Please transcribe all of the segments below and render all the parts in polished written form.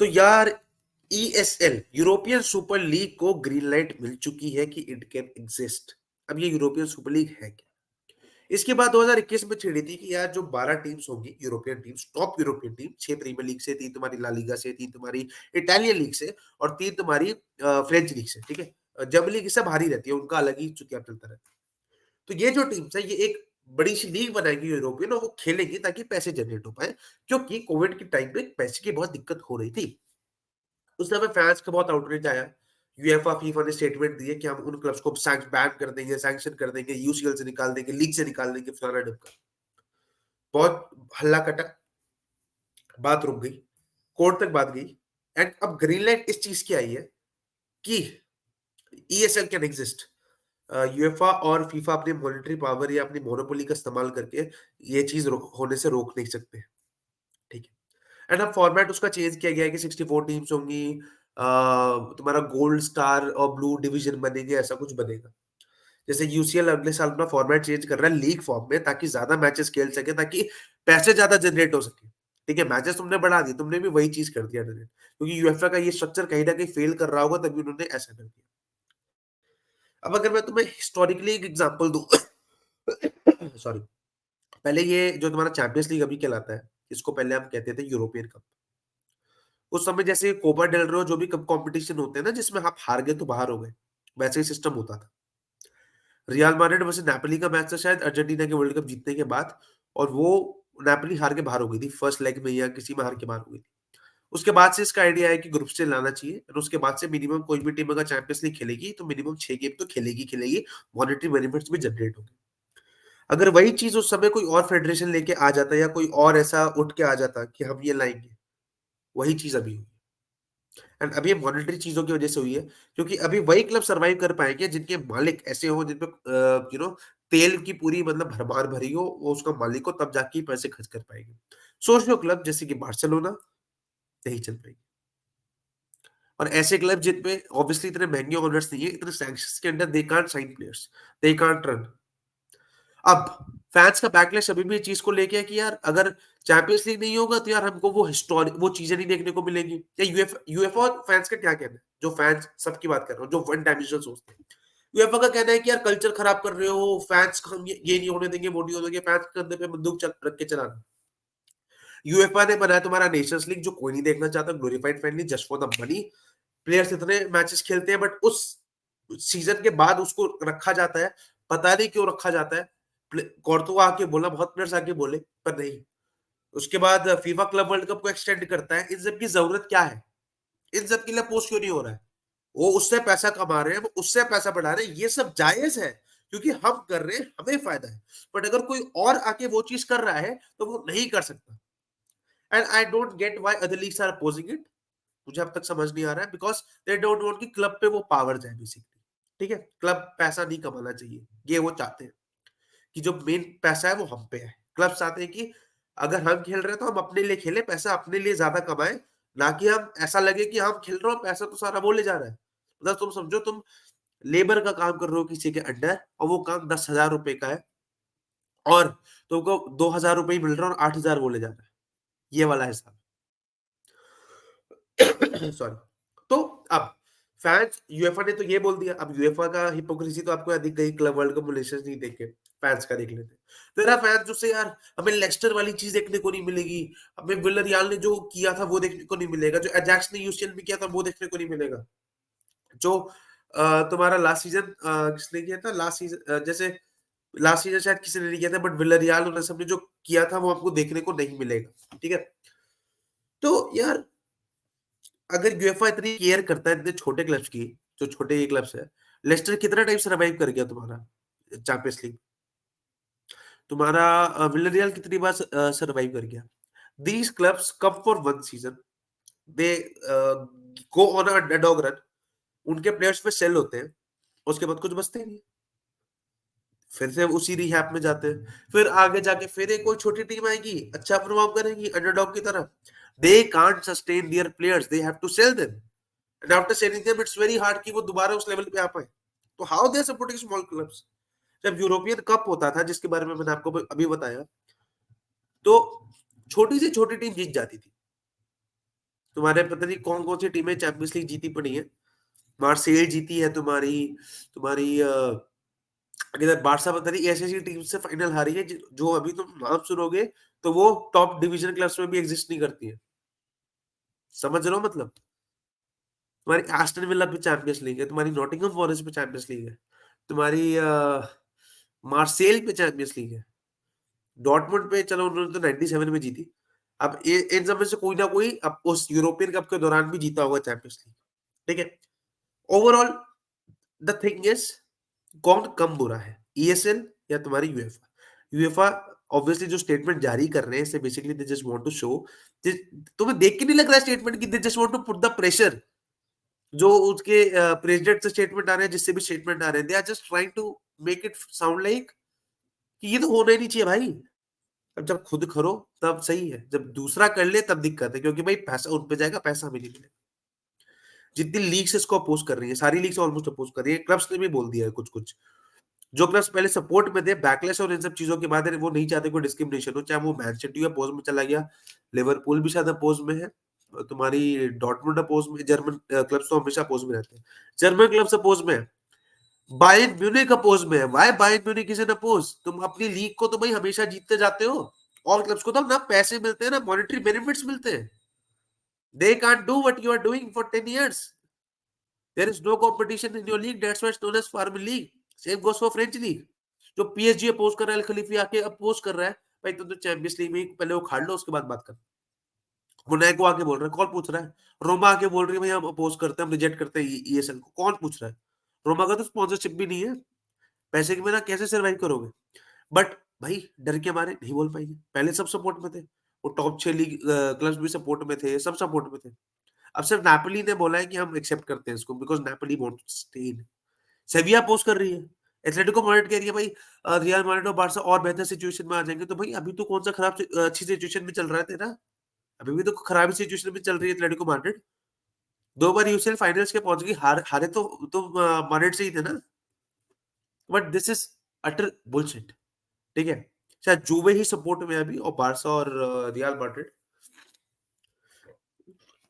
तो यार ESL European super league को ग्रीन लाइट मिल चुकी है कि इट कैन एग्जिस्ट। अब ये यूरोपियन सुपर लीग है क्या? इसके बाद 2021 में छिड़ी थी कि यार जो 12 टीम्स होंगी European teams, top European team, 6 Premier League से, 3 तुम्हारी ला लीगा से, 3 तुम्हारी इटालियन लीग से और 3 तुम्हारी फ्रेंच लीग से, ठीक है? जर्मन लीग इससे बाहर ही रहती है, उनका अलग ही चुतिया चलता रहता है। तो ये जो टीम्स है ये एक बड़ी सी लीग बनाएगी यूरोपियन और वो खेलेंगी ताकि पैसे जनरेट हो पाए, क्योंकि कोविड के टाइम पे पैसे की बहुत दिक्कत हो रही थी। उस समय फैंस का बहुत आउटरीच आया। यूएफए, फीफा ने स्टेटमेंट दिए कि हम उन क्लब्स को बैन कर देंगे, सैंक्शन कर देंगे, यूसीएल से निकाल देंगे, लीग से निकाल देंगे, फलाना ढिमका। बहुत हल्ला कटा, बात रुक गई, कोर्ट तक बात गई एंड अब ग्रीन लाइट इस चीज की आई है कि ईएसएल कैन एग्जिस्ट। यूएफए और फीफा अपनी मॉनेटरी पावर या अपनी मोनोपोली का इस्तेमाल करके ये चीज होने से रोक नहीं सकते, ठीक है? एंड अब फॉर्मेट उसका चेंज किया गया है कि 64 टीम्स होंगी, तुम्हारा गोल्ड स्टार और ब्लू डिवीजन बनेंगे, ऐसा कुछ बनेगा। जैसे यूसीएल अगले साल अपना फॉर्मेट चेंज कर रहा है लीग फॉर्म में ताकि ज्यादा मैचेस खेल सके, ताकि पैसे ज्यादा जनरेट हो सके, ठीक है? मैचेस तुमने बढ़ा दिए, तुमने भी वही चीज कर दिया जनरेट, क्योंकि यूएफए का ये स्ट्रक्चर कहीं ना कहीं फेल कर रहा होगा तभी उन्होंने ऐसा कर दिया। अब अगर मैं तुम्हें हिस्टोरिकली एक एग्जांपल दूं सॉरी, पहले ये जो तुम्हारा चैंपियंस लीग अभी कहलाता है, इसको पहले हम कहते थे यूरोपियन कप। उस समय जैसे कोपा डेल रे जो भी कप कंपटीशन होते हैं ना जिसमें आप हार गए तो बाहर हो गए, वैसे ही सिस्टम होता था। रियल मैड्रिड वर्सेस नापोली का मैच था शायद अर्जेंटीना के वर्ल्ड कप जीतने के बाद, और वो नापोली हार के बाहर हो गई थी फर्स्ट लेग में या किसी में हार के बाहर हो गई थी। उसके बाद से इसका आइडिया है कि ग्रुप से लाना चाहिए और उसके बाद से मिनिमम कोई भी टीम अगर चैंपियंस लीग खेलेगी तो मिनिमम 6 गेम तो खेलेगी, मॉनेटरी बेनिफिट्स भी जनरेट होंगे। अगर वही चीज उस समय कोई और फेडरेशन लेके आ जाता या कोई और ऐसा उठ के आ जाता कि हम ये लाएंगे, वही चीज अभी हुई। एंड अभी मॉनेटरी चीजों की वजह से हुई है, क्योंकि अभी वही क्लब सरवाइव कर पाएंगे जिनके मालिक ऐसे हो, जिन पे तेल की पूरी मतलब भरमार भरी हो, वो उसका मालिक हो, तब जाके ही पैसे खर्च कर पाएंगे। सोच लो क्लब जैसे कि बार्सिलोना नहीं चल पाएगी, और ऐसे क्लब जिनपे ऑब्वियसली इतने महंगे ओनर्स नहीं है, इतने सैंक्शंस के under they can't sign players, they can't run. अब फैंस का बैकलैश अभी भी इस चीज को लेके है कि यार अगर चैंपियंस लीग नहीं होगा तो यार हमको वो हिस्टोरिक वो चीजें नहीं देखने को मिलेंगी। या यूएफए और फैंस का क्या कहना है, जो फैंस सबकी बात कर रहा हूँ, जो वन डायमेंशनल सोचते हैं। यूएफए का कहना है कि यार कल्चर खराब कर रहे हो, फैंस को हम ये नहीं होने देंगे, वो नहीं होने देंगे, फैंस के कंधे पे बंदूक रख के चलाना। यूएफए ने बनाया तुम्हारा नेशंस लीग जो कोई नहीं देखना चाहता, glorified friendly, just for the money. Players इतने मैचेस खेलते हैं बट उस सीजन के बाद उसको रखा जाता है, पता नहीं क्यों रखा जाता है। कोर्तुआ आके बोला, बहुत प्लेयर्स आके बोले, पर नहीं। उसके बाद फीफा क्लब वर्ल्ड कप को एक्सटेंड करता है। इन सब की जरूरत क्या है? इन सब के लिए पोस्ट क्यों नहीं हो रहा है? वो उससे पैसा कमा रहे हैं, वो उससे पैसा बढ़ा रहे हैं, ये सब जायज है क्योंकि हम कर रहे हैं, हमें फायदा है। बट अगर कोई और आके वो चीज कर रहा है तो वो नहीं कर सकता। And I don't get why other leagues are opposing it. मुझे अब तक समझ नहीं आ रहा है, बिकॉज दे डोंट वांट कि क्लब पे वो पावर जाए बेसिकली, ठीक है? क्लब पैसा नहीं कमाना चाहिए, ये वो चाहते हैं कि जो मेन पैसा है वो हम पे है। क्लब चाहते हैं कि अगर हम खेल रहे हैं तो हम अपने लिए खेले, पैसा अपने लिए ज्यादा कमाए, ना कि हम ऐसा लगे कि हम खेल रहे हो पैसा तो सारा वो ले जा रहा है। मतलब तुम समझो, तुम लेबर का काम कर रहे हो किसी के अंडर और वो काम 10,000 रुपए का है, और तुमको 2,000 रुपए ही मिल रहा है और 8,000 वो ले जा रहा है, ये वाला हिसाब। सॉरी। तो अब फैंस, यूएफए ने तो ये बोल दिया, अब यूएफए का हिपोक्रेसी तो आपको दिख गई, क्लब वर्ल्ड कप में नेशंस नहीं देख के फैंस का देख लेते। तेरा फैंस जो से यार हमें लेस्टर वाली चीज देखने को नहीं मिलेगी, हमें विलरियाल ने जो किया था वो देखने को नहीं मिलेगा, जो एजैक्स ने यूसीएल में किया था वो देखने को नहीं मिलेगा, जो तुम्हारा लास्ट सीजन किसने किया था, लास्ट सीजन जैसे लास्ट सीजन शायद किसी ने नहीं किया था, बट विलरियाल और सबने जो किया था वो आपको देखने को नहीं मिलेगा, ठीक है? तो यार अगर यूएफए इतनी केयर करता है इतने छोटे क्लब्स की, जो छोटे ये क्लब्स है, लेस्टर कितना टाइम सर्वाइव कर गया तुम्हारा चैंपियंस लीग? तुम्हारा विलरियल कितनी बार सर्वाइव कर गया? These clubs come for one season, they go on a underdog run, उनके प्लेयर्स पे सेल होते हैं, उसके बाद कुछ बचते नहीं, फिर से उसी रिहैब में जाते हैं, फिर आगे जाके फिर एक कोई छोटी टीम आएगी, अच्छा परफॉर्म करेगी अंडरडॉग की तरह, they can't sustain their players, they have to sell them, and after selling them it's very hard कि वो दोबारा उस लेवल पे आ पाए। तो how they are supporting small clubs? जब यूरोपियन कप होता था जिसके बारे में मैंने आपको अभी बताया, तो छोटी से छोटी टीम जीत जाती थी, तुम्हारे पता नहीं कौन-कौन सी टीमें चैंपियंस लीग जीती पड़ी हैं। मार्सेल जीती है तुम्हारी तुम्हारी इधर बार्सा पता नहीं ऐसी-ऐसी टीम से फाइनल हारी है जो अभी तुम नाम सुनोगे तो वो टॉप डिवीजन क्लब्स में भी एग्जिस्ट नहीं करती है। समझ रहे हो मतलब? तुम्हारी एस्टन विला पे चैंपियंस लीग है, तुम्हारी नॉटिंघम फॉरेस्ट पे चैंपियंस लीग है, तुम्हारी मार्सेल पे चैंपियंस लीग है। डॉर्टमुंड पे चलो उन्होंने तो 97 में जीती। अब इन सब में से कोई ना कोई अब उस यूरोपियन कप के दौरान भी जीता होगा चैंपियंस लीग। ठीक है? ओवरऑल द थिंग इज कौन कम बुरा है, ईएसएल या तुम्हारी यूएफए? यूएफए ऑब्वियसली जो स्टेटमेंट जारी कर रहे हैं इससे basically they just want to show, तुम्हें देख के नहीं लग रहा है स्टेटमेंट की they just want to put the pressure, जो उसके प्रेसिडेंट से स्टेटमेंट आ रहे हैं, जिससे भी स्टेटमेंट आ रहे हैं, they are just trying to make it sound like कि ये तो होना ही नहीं चाहिए भाई। अब जब खुद करो तब सही है, जब दूसरा कर ले तब दिक्कत है, क्योंकि भाई पैसा उन पे जाएगा, पैसा हमें नहीं मिलेगा। जितनी लीग्स इसको अपोज कर रही है, सारी लीग्स ऑलमोस्ट अपोज कर रही है, क्लब्स ने भी बोल दिया है कुछ कुछ। जो क्लब्स पहले सपोर्ट में थे, बैकलैश और इन सब चीजों के बाद वो नहीं चाहते कोई डिस्क्रिमिनेशन हो, चाहे वो मैन सिटी अपोज में चला गया, लिवरपूल भी शायद अपोज में है, तुम्हारी डॉर्टमुंड अपोज में, जर्मन क्लब्स तो हमेशा अपोज में रहते हैं, जर्मन क्लब्स अपोज में है, बायर्न म्यूनिख अपोज में है। Why Bayern Munich is an oppose? तुम अपनी लीग को तो भाई हमेशा जीतते जाते हो, और क्लब्स को तो ना पैसे मिलते हैं ना मॉनेटरी बेनिफिट्स मिलते हैं। They can't do what you are doing for 10 years. There is no competition in your league, that's why it's known as farm league. Same goes for French league. जो पीएसजी अपोज कर रहा है, अल खलीफी आके oppose कर रहा है, भाई तुम तो चैंपियंस लीग में पहले वो खाड़ लो, उसके बाद बात कर। मोनाको आके बोल रहा है, कौन पूछ रहा है? रोमा आके बोल रही है भाई हम अपोज करते हैं, हम रिजेक्ट करते हैं ईएसएल को, कौन पूछ रहा है? रोमा का तो स्पॉन्सरशिप भी नहीं है, पैसे के बिना कैसे सर्वाइव करोगे? बट भाई डर के मारे नहीं बोल पाएंगे, पहले सब सपोर्ट में थे, वो टॉप 6 लीग क्लब्स भी सपोर्ट में थे, सब सपोर्ट में थे। अब सिर्फ नापोली ने बोला है कि हम एक्सेप्ट करते हैं इसको, because Napoli wants to stay in. Sevilla oppose कर रही है। एटलेटिको मैड्रिड कह रही है भाई रियल मैड्रिड और बार्सा और बेहतर सिचुएशन में आ जाएँगे, तो भाई अभी तो कौन-सा अच्छी सिचुएशन में चल रहा है तेरा? अभी भी तो खराब सिचुएशन में चल रही है एटलेटिको मैड्रिड। 2 बार यूसीएल फाइनल्स के पहुँच गई, हारे तो तुम मैड्रिड से ही थे ना? But this is utter bullshit. ठीक है? शायद जुवे ही सपोर्ट में है अभी, और बार्सा और रियल मैड्रिड।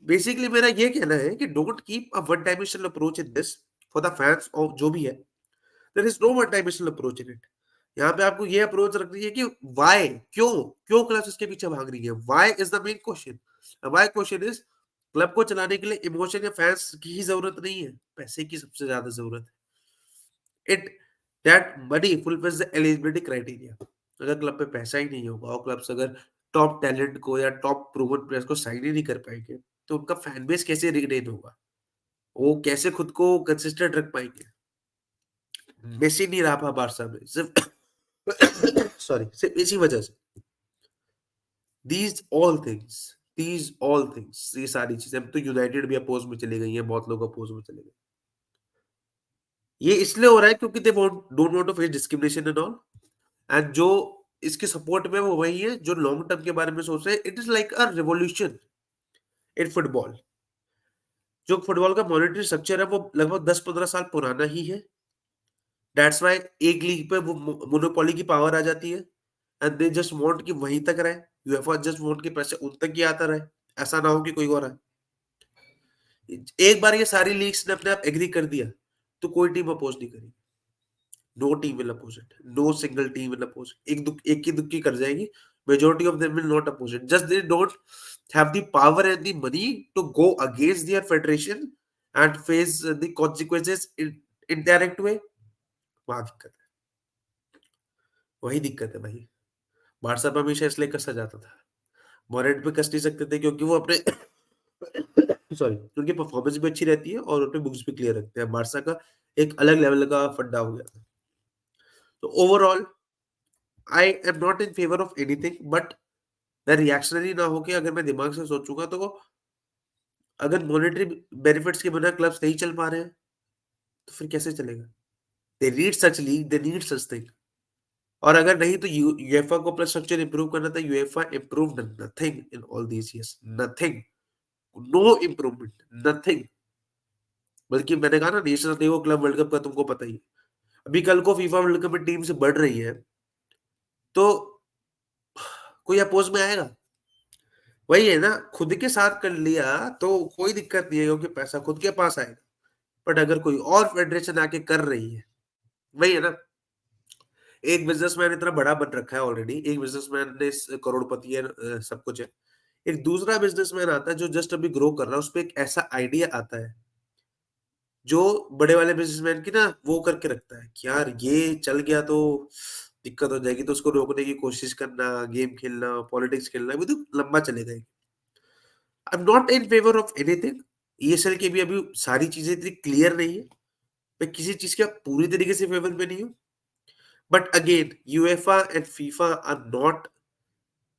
बेसिकली मेरा ये कहना है कि don't keep a one dimensional approach in this for the fans of जो भी है। There is no one dimensional approach in it. यहाँ पे आपको ये अप्रोच रखनी है कि व्हाई, क्यों क्यों क्लब्स इसके पीछे भाग रही है, why is the main question. Why question is club को चलाने के लिए इमोशन या फैंस की ही जरूरत नहीं है, पैसे की सबसे ज्यादा जरूरत है। It that money fulfils the eligibility criteria. अगर क्लब पे पैसा ही नहीं होगा और क्लब्स अगर टॉप टैलेंट को या टॉप प्रूवन प्लेयर्स को साइन ही नहीं कर पाएंगे, तो उनका फैन बेस कैसे रिटेन होगा, वो कैसे खुद को कंसिस्टेंट रख पाएंगे? मेसी नहीं रहा था बार्सा में सिर्फ सॉरी, सिर्फ इसी वजह से। दीज ऑल थिंग्स, ये सारी चीजें, अब तो यूनाइटेड भी अपोज में चली गई है, बहुत लोग अपोज में चले गए। ये इसलिए हो रहा है क्योंकि they don't want to face discrimination and all, and जो इसके सपोर्ट में वो वही है जो लॉन्ग टर्म के बारे में सोच रहे हैं। It is like a revolution in football. जो फुटबॉल का मॉनेटरी स्ट्रक्चर है वो लगभग 10-15 साल पुराना ही है। दैट्स व्हाई एक लीग पे वो मोनोपोली की पावर आ जाती है, एंड दे जस्ट वांट कि वहीं तक रहे। यूएफए जस्ट वांट कि पैसे उन तक ही आता रहे, ऐसा ना हो कि कोई और आए। एक बार ये सारी लीग्स ने अपने आप एग्री कर दिया तो कोई टीम अपोज नहीं करेगी। No team will oppose it, no single team will oppose. एक की दुक्की कर जाएगी, majority of them will not oppose it, just they don't have the power and the money to go against their federation and face the consequences in indirect way। वहां दिक्कत है, वही दिक्कत है भाई। बार्सा पे हमेशा इसलिए कसा जाता था, मोरेट पे कस नहीं सकते थे क्योंकि वो अपने सॉरी, उनकी परफॉर्मेंस भी अच्छी रहती है और अपने बुक्स भी क्लियर रखते हैं। बार्सा का एक अलग लेवल का फड्डा हो गया था। तो overall I am not in favour of anything, but मैं रिएक्शनरी ना होके अगर मैं दिमाग से सोचूंगा तो अगर मॉनेटरी बेनिफिट्स के बिना क्लब्स नहीं चल पा रहे हैं तो फिर कैसे चलेगा? They need such league, they need such thing. और अगर नहीं तो यूएफए को अपना स्ट्रक्चर इंप्रूव करना था। UEFA improved nothing in all these years, nothing, no improvement, nothing. बल्कि मैंने कहा ना, नेशंस लीग और क्लब वर्ल्ड कप का तुमको पता ही है। अभी कल को फीफा वर्ल्ड कप में टीम से बढ़ रही है तो कोई अपोज में आएगा? वही है ना, खुद के साथ कर लिया तो कोई दिक्कत नहीं है क्योंकि पैसा खुद के पास आएगा। बट अगर कोई और फेडरेशन आके कर रही है, वही है ना, एक बिज़नेसमैन इतना बड़ा बन रखा है ऑलरेडी, एक बिज़नेसमैन ने करोड़पति है, सब कुछ है। एक दूसरा बिज़नेसमैन आता है जो जस्ट अभी ग्रो कर रहा है, उसपे एक ऐसा आइडिया आता है, जो बड़े वाले बिज़नेसमैन की ना वो करके रखता है कि यार ये चल गया तो दिक्कत हो जाएगी, तो उसको रोकने की कोशिश करना, गेम खेलना, पॉलिटिक्स खेलना, वो तो लंबा चलेगा ही। I am not in favour of anything. ESL की भी अभी सारी चीज़ें इतनी क्लियर नहीं है। मैं किसी चीज़ का पूरी तरीके से फेवर में नहीं हूँ। But again UEFA and FIFA are not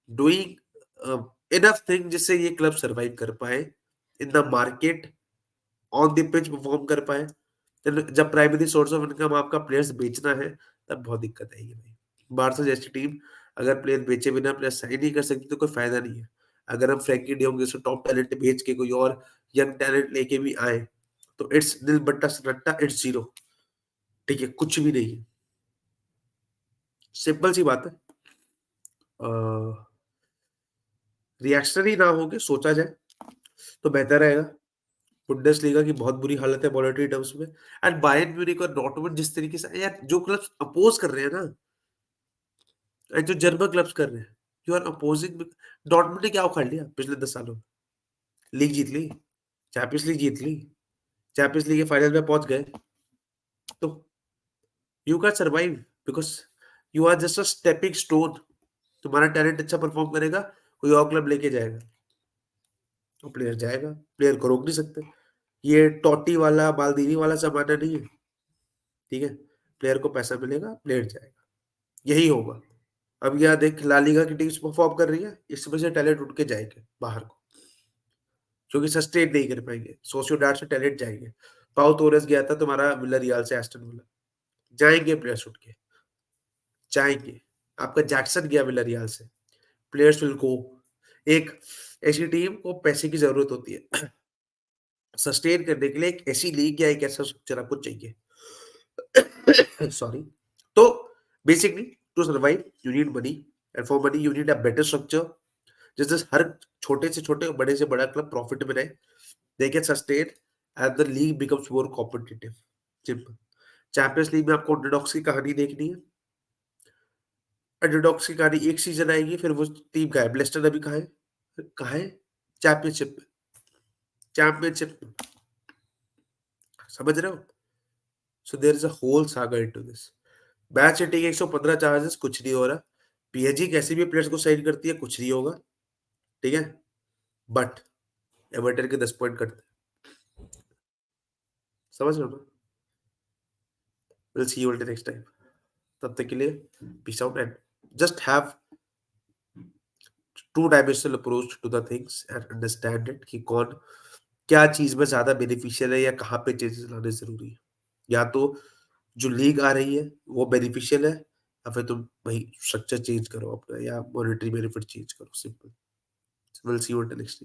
doing enough thing जिससे ये क्लब सर्वाइव कर पाए in the market, on the pitch perform कर पाए। जब प्राइमरी सोर्स ऑफ इनकम आपका प्लेयर्स बेचना है, तब बहुत दिक्कत आएगी भाई। बारसा जैसी टीम अगर प्लेयर बेचे बिना प्लेयर साइन नहीं कर सकती तो कोई फायदा नहीं है। अगर हम फ्रैंकी डियोंग जैसे टॉप टैलेंट बेच के कोई और यंग टैलेंट लेके भी आए, तो इट्स नील बट्टा सन्नाटा, इट्स जीरो। ठीक है, कुछ भी नहीं है। सिंपल सी बात है। रिएक्शनरी ना होके सोचा जाए तो बेहतर रहेगा। बुंडेसलीगा की बहुत बुरी हालत है मॉनेटरी टर्म्स में। एंड बायर्न म्यूनिख और डॉर्टमुंड जिस तरीके से यार जो क्लब्स अपोज कर रहे हैं ना, जो जर्मन क्लब्स कर रहे हैं, यू आर अपोजिंग। डॉर्टमुंड ने क्या उखाड़ लिया पिछले 10 सालों में? लीग जीत ली, चैंपियंस लीग जीत ली, चैंपियंस लीग के फाइनल में पहुंच गए। तो you can survive because you are just a stepping stone. तुम्हारा टैलेंट अच्छा परफॉर्म करेगा, कोई और क्लब लेके जाएगा, तो प्लेयर जाएगा, प्लेयर को रोक नहीं सकते। ये टोटी वाला मालदीनी वाला जमाना नहीं है। ठीक है, प्लेयर को पैसा मिलेगा, प्लेयर जाएगा, यही होगा। अब यहाँ देख ला लीगा की टीम्स परफॉर्म कर रही है, इस वजह से टैलेंट उठ के जाएंगे बाहर को, क्योंकि सस्टेन नहीं कर पाएंगे। सोसियोडाड से टैलेंट जाएंगे। पाउ तोरेस गया था तुम्हारा विलारियल से एस्टन विला, जाएंगे प्लेयर्स उठ के, जाएंगे। आपका जैक्सन गया विलारियल से, प्लेयर्स विल गो। एक ऐसी टीम को पैसे की जरूरत होती है सस्टेन करने के लिए। एक ऐसी लीग या एक ऐसा स्ट्रक्चर आपको चाहिए। सॉरी। तो basically to survive you need money, and for money you need a better structure, जिससे हर छोटे से छोटे और बड़े से बड़ा क्लब प्रॉफिट में रहे, they can sustain and the league becomes more competitive. Simple. Champions league में आपको अंडरडॉग्स की कहानी देखनी है। अंडरडॉग्स की कहानी एक सीजन आएगी, फिर वो टीम कहाँ है? लेस्टर अभी कहाँ है? कहाँ है? चैंपियनशिप में। चैंपियनशिप में। समझ रहे हो? So there is a whole saga into this. Match hitting 115 charges, कुछ नहीं हो रहा। पीएसजी कैसे भी प्लेयर्स को साइन करती है, कुछ नहीं होगा। ठीक है, बट एवर्टन के 10 पॉइंट कटते हैं। समझ रहे हो ना? Will see you next time. तब तक के लिए peace out and just have two dimensional approach to the things and understand it कि कौन क्या चीज में ज्यादा बेनिफिशियल है या कहाँ पे चेंजेस लाने जरूरी है। या तो जो लीग आ रही है वो बेनिफिशियल है, या फिर तुम वही स्ट्रक्चर चेंज करो अपना, या मॉनेटरी बेनिफिट चेंज करो। Simple. Will see you next